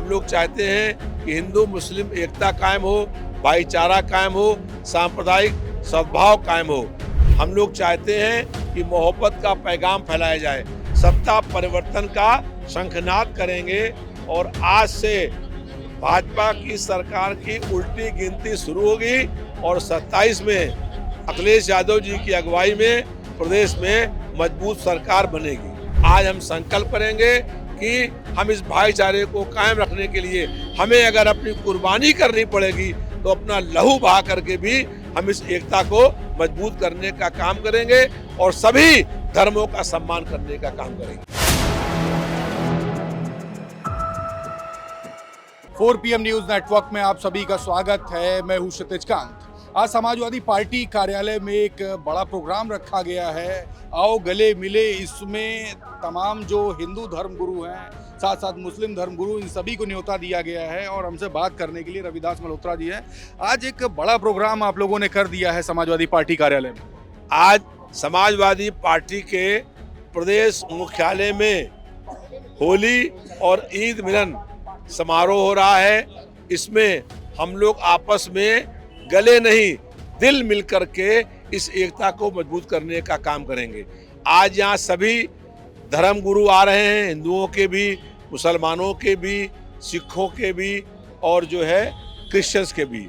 लोग चाहते हैं कि हिंदू मुस्लिम एकता कायम हो, भाईचारा कायम हो, सांप्रदायिक सद्भाव कायम हो। हम लोग चाहते हैं कि मोहब्बत का पैगाम फैलाया जाए। सत्ता परिवर्तन का शंखनाद करेंगे और आज से भाजपा की सरकार की उल्टी गिनती शुरू होगी और 27 में अखिलेश यादव जी की अगुवाई में प्रदेश में मजबूत सरकार बनेगी। आज हम संकल्प करेंगे कि हम इस भाईचारे को कायम रखने के लिए हमें अगर अपनी कुर्बानी करनी पड़ेगी तो अपना लहू बहा करके भी हम इस एकता को मजबूत करने का काम करेंगे और सभी धर्मों का सम्मान करने का काम करेंगे। 4 PM न्यूज नेटवर्क में आप सभी का स्वागत है। मैं हूं क्षितिज कांत। आज समाजवादी पार्टी कार्यालय में एक बड़ा प्रोग्राम रखा गया है, आओ गले मिले। इसमें तमाम जो हिंदू धर्मगुरु हैं, साथ साथ मुस्लिम धर्मगुरु, इन सभी को न्योता दिया गया है और हमसे बात करने के लिए रविदास मल्होत्रा जी हैं। आज एक बड़ा प्रोग्राम आप लोगों ने कर दिया है समाजवादी पार्टी कार्यालय में। आज समाजवादी पार्टी के प्रदेश मुख्यालय में होली और ईद मिलन समारोह हो रहा है। इसमें हम लोग आपस में गले नहीं दिल मिलकर के इस एकता को मजबूत करने का काम करेंगे। आज यहाँ सभी धर्म गुरु आ रहे हैं, हिंदुओं के भी, मुसलमानों के भी, सिखों के भी और जो है क्रिश्चियंस के भी।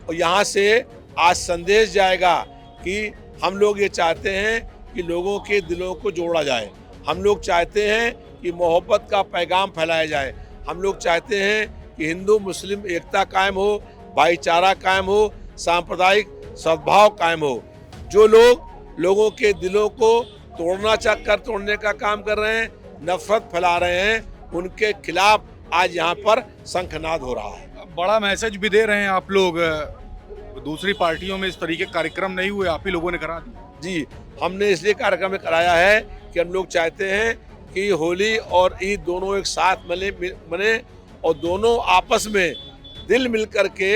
और यहाँ से आज संदेश जाएगा कि हम लोग ये चाहते हैं कि लोगों के दिलों को जोड़ा जाए। हम लोग चाहते हैं कि मोहब्बत का पैगाम फैलाया जाए। हम लोग चाहते हैं कि हिंदू मुस्लिम एकता कायम हो, भाईचारा कायम हो, सांप्रदायिक सद्भाव कायम हो। जो लोग लोगों के दिलों को तोड़ने का काम कर रहे हैं, नफरत फैला रहे हैं, उनके खिलाफ आज यहाँ पर शंखनाद हो रहा है। बड़ा मैसेज भी दे रहे हैं आप लोग। दूसरी पार्टियों में इस तरीके के कार्यक्रम नहीं हुए, आप ही लोगों ने करा दिया। जी, हमने इसलिए कार्यक्रम कराया है कि हम लोग चाहते हैं कि होली और ईद दोनों एक साथ मने और दोनों आपस में दिल मिल करके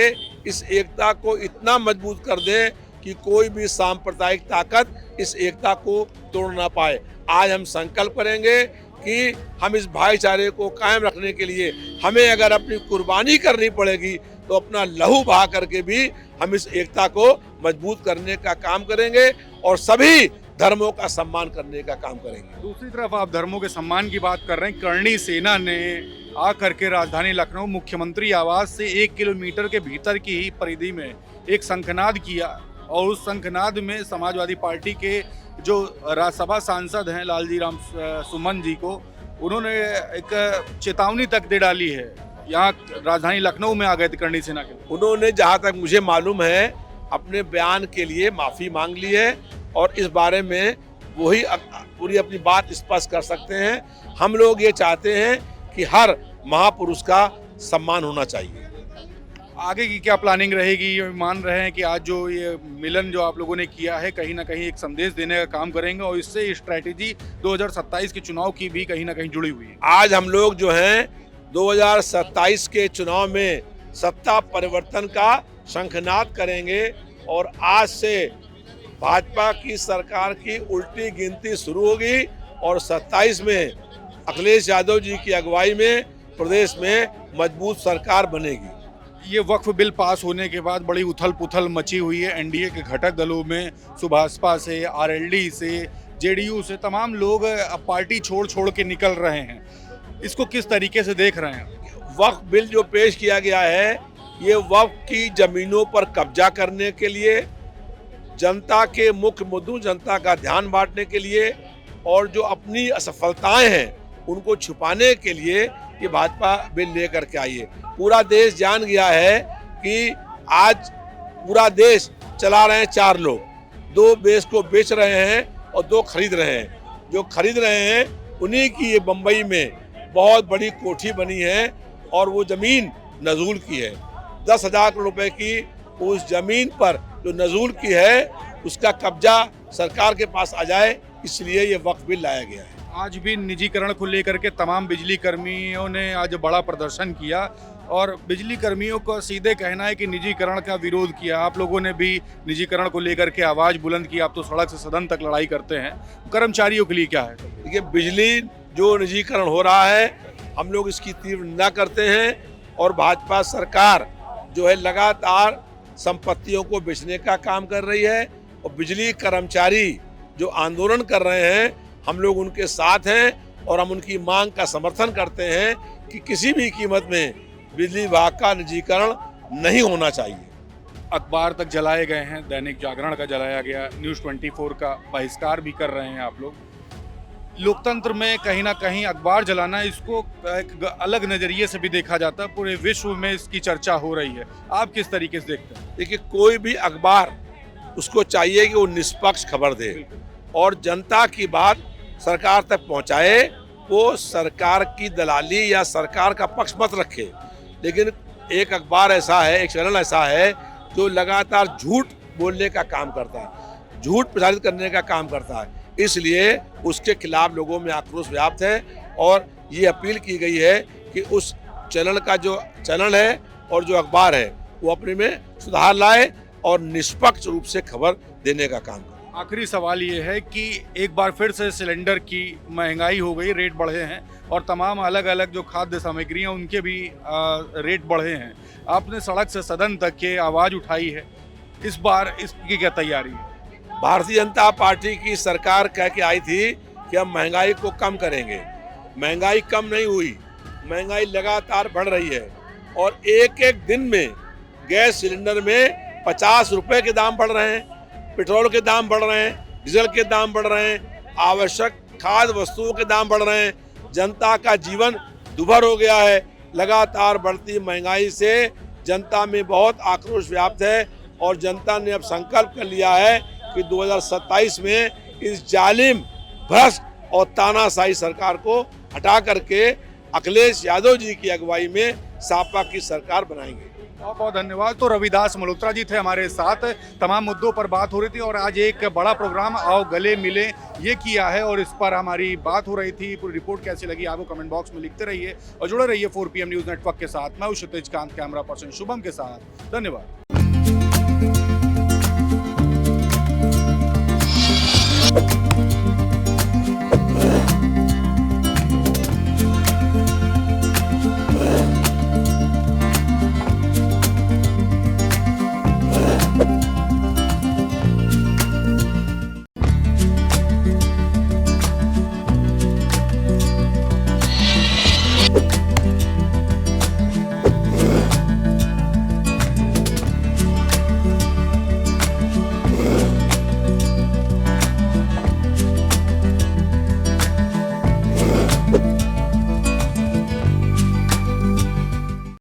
इस एकता को इतना मजबूत कर दें कि कोई भी सांप्रदायिक ताकत इस एकता को तोड़ ना पाए। आज हम संकल्प करेंगे कि हम इस भाईचारे को कायम रखने के लिए हमें अगर अपनी कुर्बानी करनी पड़ेगी तो अपना लहू बहा करके भी हम इस एकता को मजबूत करने का काम करेंगे और सभी धर्मों का सम्मान करने का काम करेंगे। दूसरी तरफ आप धर्मों के सम्मान की बात कर रहे हैं। करणी सेना ने आकर के राजधानी लखनऊ मुख्यमंत्री आवास से 1 किलोमीटर के भीतर की ही परिधि में एक शंखनाद किया और उस शंखनाद में समाजवादी पार्टी के जो राज्यसभा सांसद हैं लालजी राम सुमन जी को, उन्होंने एक चेतावनी तक दे डाली है। यहाँ राजधानी लखनऊ में आ गए थे करणी सेना के। उन्होंने जहाँ तक मुझे मालूम है अपने बयान के लिए माफ़ी मांग ली है और इस बारे में वही पूरी अपनी बात स्पष्ट कर सकते हैं। हम लोग ये चाहते हैं कि हर महापुरुष का सम्मान होना चाहिए। आगे की क्या प्लानिंग रहेगी? ये मान रहे हैं कि आज जो ये मिलन जो आप लोगों ने किया है, कहीं ना कहीं एक संदेश देने का काम करेंगे और इससे स्ट्रैटेजी 2027 के चुनाव की भी कहीं ना कहीं जुड़ी हुई है। आज हम लोग जो हैं 2027 के चुनाव में सत्ता परिवर्तन का शंखनाद करेंगे और आज से भाजपा की सरकार की उल्टी गिनती शुरू होगी और 27 में अखिलेश यादव जी की अगुवाई में प्रदेश में मजबूत सरकार बनेगी। ये वक्फ बिल पास होने के बाद बड़ी उथल पुथल मची हुई है एनडीए के घटक दलों में। सुभाषपा से, आरएलडी से, जेडीयू से तमाम लोग अब पार्टी छोड़ के निकल रहे हैं। इसको किस तरीके से देख रहे हैं? वक्फ बिल जो पेश किया गया है, ये वक्फ की जमीनों पर कब्जा करने के लिए, जनता के मुख्य मुद्दों, जनता का ध्यान बांटने के लिए और जो अपनी असफलताएं हैं उनको छुपाने के लिए ये भाजपा बिल लेकर के आई है। पूरा देश जान गया है कि आज पूरा देश चला रहे हैं 4 लोग, 2 देश को बेच रहे हैं और 2 खरीद रहे हैं। जो खरीद रहे हैं उन्हीं की ये बम्बई में बहुत बड़ी कोठी बनी है और वो जमीन नजूल की है। 10,000 करोड़ रुपए की उस जमीन पर जो नजूल की है उसका कब्जा सरकार के पास आ जाए, इसलिए ये वक्फ बिल लाया गया है। आज भी निजीकरण को लेकर के तमाम बिजली कर्मियों ने आज बड़ा प्रदर्शन किया और बिजली कर्मियों का सीधे कहना है कि निजीकरण का विरोध किया। आप लोगों ने भी निजीकरण को लेकर के आवाज़ बुलंद की। आप तो सड़क से सदन तक लड़ाई करते हैं, कर्मचारियों के लिए क्या है? देखिए, बिजली जो निजीकरण हो रहा है, हम लोग इसकी तीव्र निंदा करते हैं और भाजपा सरकार जो है लगातार संपत्तियों को बेचने का काम कर रही है। और बिजली कर्मचारी जो आंदोलन कर रहे हैं, हम लोग उनके साथ हैं और हम उनकी मांग का समर्थन करते हैं कि किसी भी कीमत में बिजली विभाग का निजीकरण नहीं होना चाहिए। अखबार तक जलाए गए हैं, दैनिक जागरण का जलाया गया, न्यूज़ 24 का बहिष्कार भी कर रहे हैं आप लोग। लोकतंत्र में कहीं ना कहीं अखबार जलाना, इसको एक अलग नज़रिए से भी देखा जाता है, पूरे विश्व में इसकी चर्चा हो रही है। आप किस तरीके से देखते हैं? देखिए, कोई भी अखबार उसको चाहिए कि वो निष्पक्ष खबर दे और जनता की बात सरकार तक पहुंचाए। वो सरकार की दलाली या सरकार का पक्ष मत रखे। लेकिन एक अखबार ऐसा है, एक चैनल ऐसा है जो लगातार झूठ बोलने का काम करता है, झूठ प्रचारित करने का काम करता है, इसलिए उसके खिलाफ लोगों में आक्रोश व्याप्त है। और ये अपील की गई है कि उस चैनल का जो चैनल है और जो अखबार है वो अपने में सुधार लाए और निष्पक्ष रूप से खबर देने का काम करे। आखिरी सवाल ये है कि एक बार फिर से सिलेंडर की महंगाई हो गई, रेट बढ़े हैं और तमाम अलग अलग जो खाद्य सामग्री हैं उनके भी रेट बढ़े हैं। आपने सड़क से सदन तक के आवाज़ उठाई है, इस बार इसकी क्या तैयारी है? भारतीय जनता पार्टी की सरकार कह के आई थी कि हम महंगाई को कम करेंगे। महंगाई कम नहीं हुई, महंगाई लगातार बढ़ रही है और एक एक दिन में गैस सिलेंडर में 50 रुपए के दाम बढ़ रहे हैं, पेट्रोल के दाम बढ़ रहे हैं, डीजल के दाम बढ़ रहे हैं, आवश्यक खाद्य वस्तुओं के दाम बढ़ रहे हैं। जनता का जीवन दुभर हो गया है। लगातार बढ़ती महंगाई से जनता में बहुत आक्रोश व्याप्त है और जनता ने अब संकल्प कर लिया है कि 2027 में इस जालिम, भ्रष्ट और तानाशाही सरकार को हटा करके अखिलेश यादव जी की अगुवाई में सपा की सरकार बनाएंगे। बहुत बहुत धन्यवाद। तो रविदास मल्होत्रा जी थे हमारे साथ, तमाम मुद्दों पर बात हो रही थी और आज एक बड़ा प्रोग्राम आओ गले मिले ये किया है और इस पर हमारी बात हो रही थी। पूरी रिपोर्ट कैसी लगी आपको कमेंट बॉक्स में लिखते रहिए और जुड़े रहिए 4PM न्यूज़ नेटवर्क के साथ। मैं हूं क्षितिज कांत, कैमरा पर्सन शुभम के साथ। धन्यवाद।